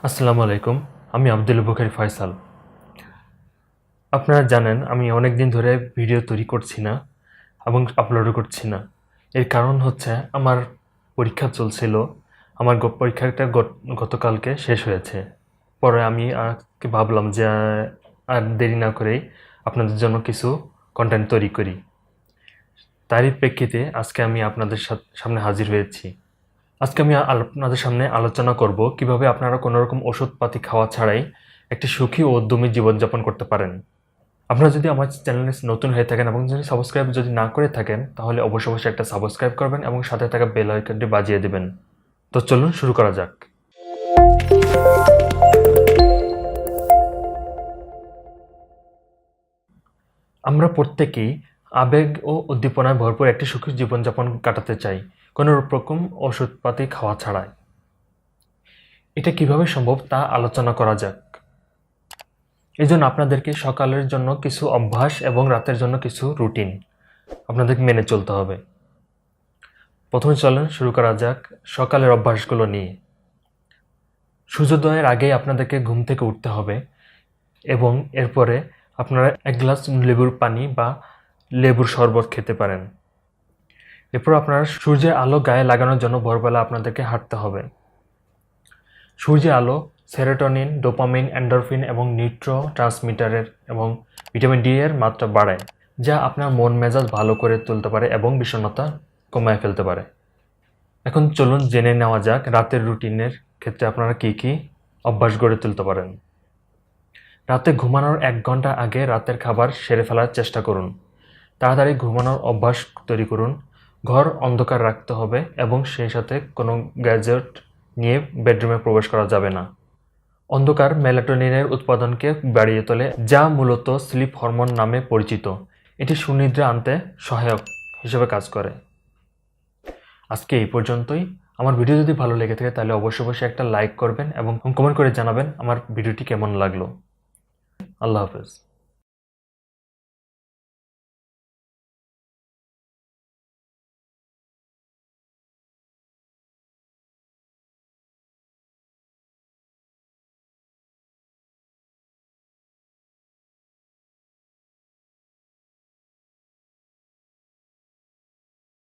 আসসালামু আলাইকুম। আমি আব্দুল বখারি ফয়সাল। আপনারা জানেন আমি অনেক দিন ধরে ভিডিও তৈরি করছি না এবং আপলোডও করছি না। এর কারণ হচ্ছে আমার পরীক্ষা চলছিল। আমার পরীক্ষাটা গতকালকে শেষ হয়েছে। পরে আমি আজকে ভাবলাম যে আর দেরি না করেই আপনাদের জন্য কিছু কন্টেন্ট তৈরি করি। তারই প্রেক্ষিতে আজকে আমি আপনাদের সামনে হাজির হয়েছি। আজকে আমি আপনাদের সামনে আলোচনা করব কিভাবে আপনারা কোনো রকম ওষুধপাতি খাওয়া ছাড়াই একটি সুখী ও উদ্যমী জীবনযাপন করতে পারেন। আপনারা যদি আমার চ্যানেলে নতুন হয়ে থাকেন এবং যদি সাবস্ক্রাইব যদি না করে থাকেন তাহলে অবশ্যই একটা সাবস্ক্রাইব করবেন এবং সাথে থাকা বেল আইকনটি বাজিয়ে দেবেন। তো চলুন শুরু করা যাক। আমরা প্রত্যেকেই আবেগ ও উদ্দীপনায় ভরপুর একটি সুখী জীবনযাপন কাটাতে চাই, কোনো রকম ওষুধপাতি খাওয়া ছাড়াই। এটা কিভাবে সম্ভব তা আলোচনা করা যাক। এই জন্য আপনাদেরকে সকালের জন্য কিছু অভ্যাস এবং রাতের জন্য কিছু রুটিন আপনাদেরকে মেনে চলতে হবে। প্রথমে চলেন শুরু করা যাক সকালের অভ্যাসগুলো নিয়ে। সূর্যোদয়ের আগেই আপনাদেরকে ঘুম থেকে উঠতে হবে এবং এরপরে আপনারা এক গ্লাস লেবুর পানি বা লেবুর শরবত খেতে পারেন। এরপর আপনারা সূর্যের আলো গায়ে লাগানোর জন্য ভোরবেলা আপনাদেরকে হাঁটতে হবে। সূর্যের আলো সেরোটোনিন, ডোপামিন, এন্ডরফিন এবং নিউরো ট্রান্সমিটারের এবং ভিটামিন ডি এর মাত্রা বাড়ায়, যা আপনার মন মেজাজ ভালো করে তুলতে পারে এবং বিষণ্ণতা কমায় ফেলতে পারে। এখন চলুন জেনে নেওয়া যাক রাতের রুটিনের ক্ষেত্রে আপনারা কী কী অভ্যাস গড়ে তুলতে পারেন। রাতে ঘুমানোর 1 ঘন্টা আগে রাতের খাবার সেরে ফেলার চেষ্টা করুন। তাড়াতাড়ি ঘুমানোর অভ্যাস তৈরি করুন। ঘর অন্ধকার রাখতে হবে এবং সেই সাথে কোনো গ্যাজেট নিয়ে বেডরুমে প্রবেশ করা যাবে না। অন্ধকার মেলাটোনিনের উৎপাদনকে বাড়িয়ে তোলে, যা মূলত স্লিপ হরমোন নামে পরিচিত। এটি সুনিদ্রা আনতে সহায়ক হিসেবে কাজ করে। আজকে এই পর্যন্তই। আমার ভিডিও যদি ভালো লেগে থাকে তাহলে অবশ্যই একটা লাইক করবেন এবং কমেন্ট করে জানাবেন আমার ভিডিওটি কেমন লাগলো। আল্লাহ হাফেজ।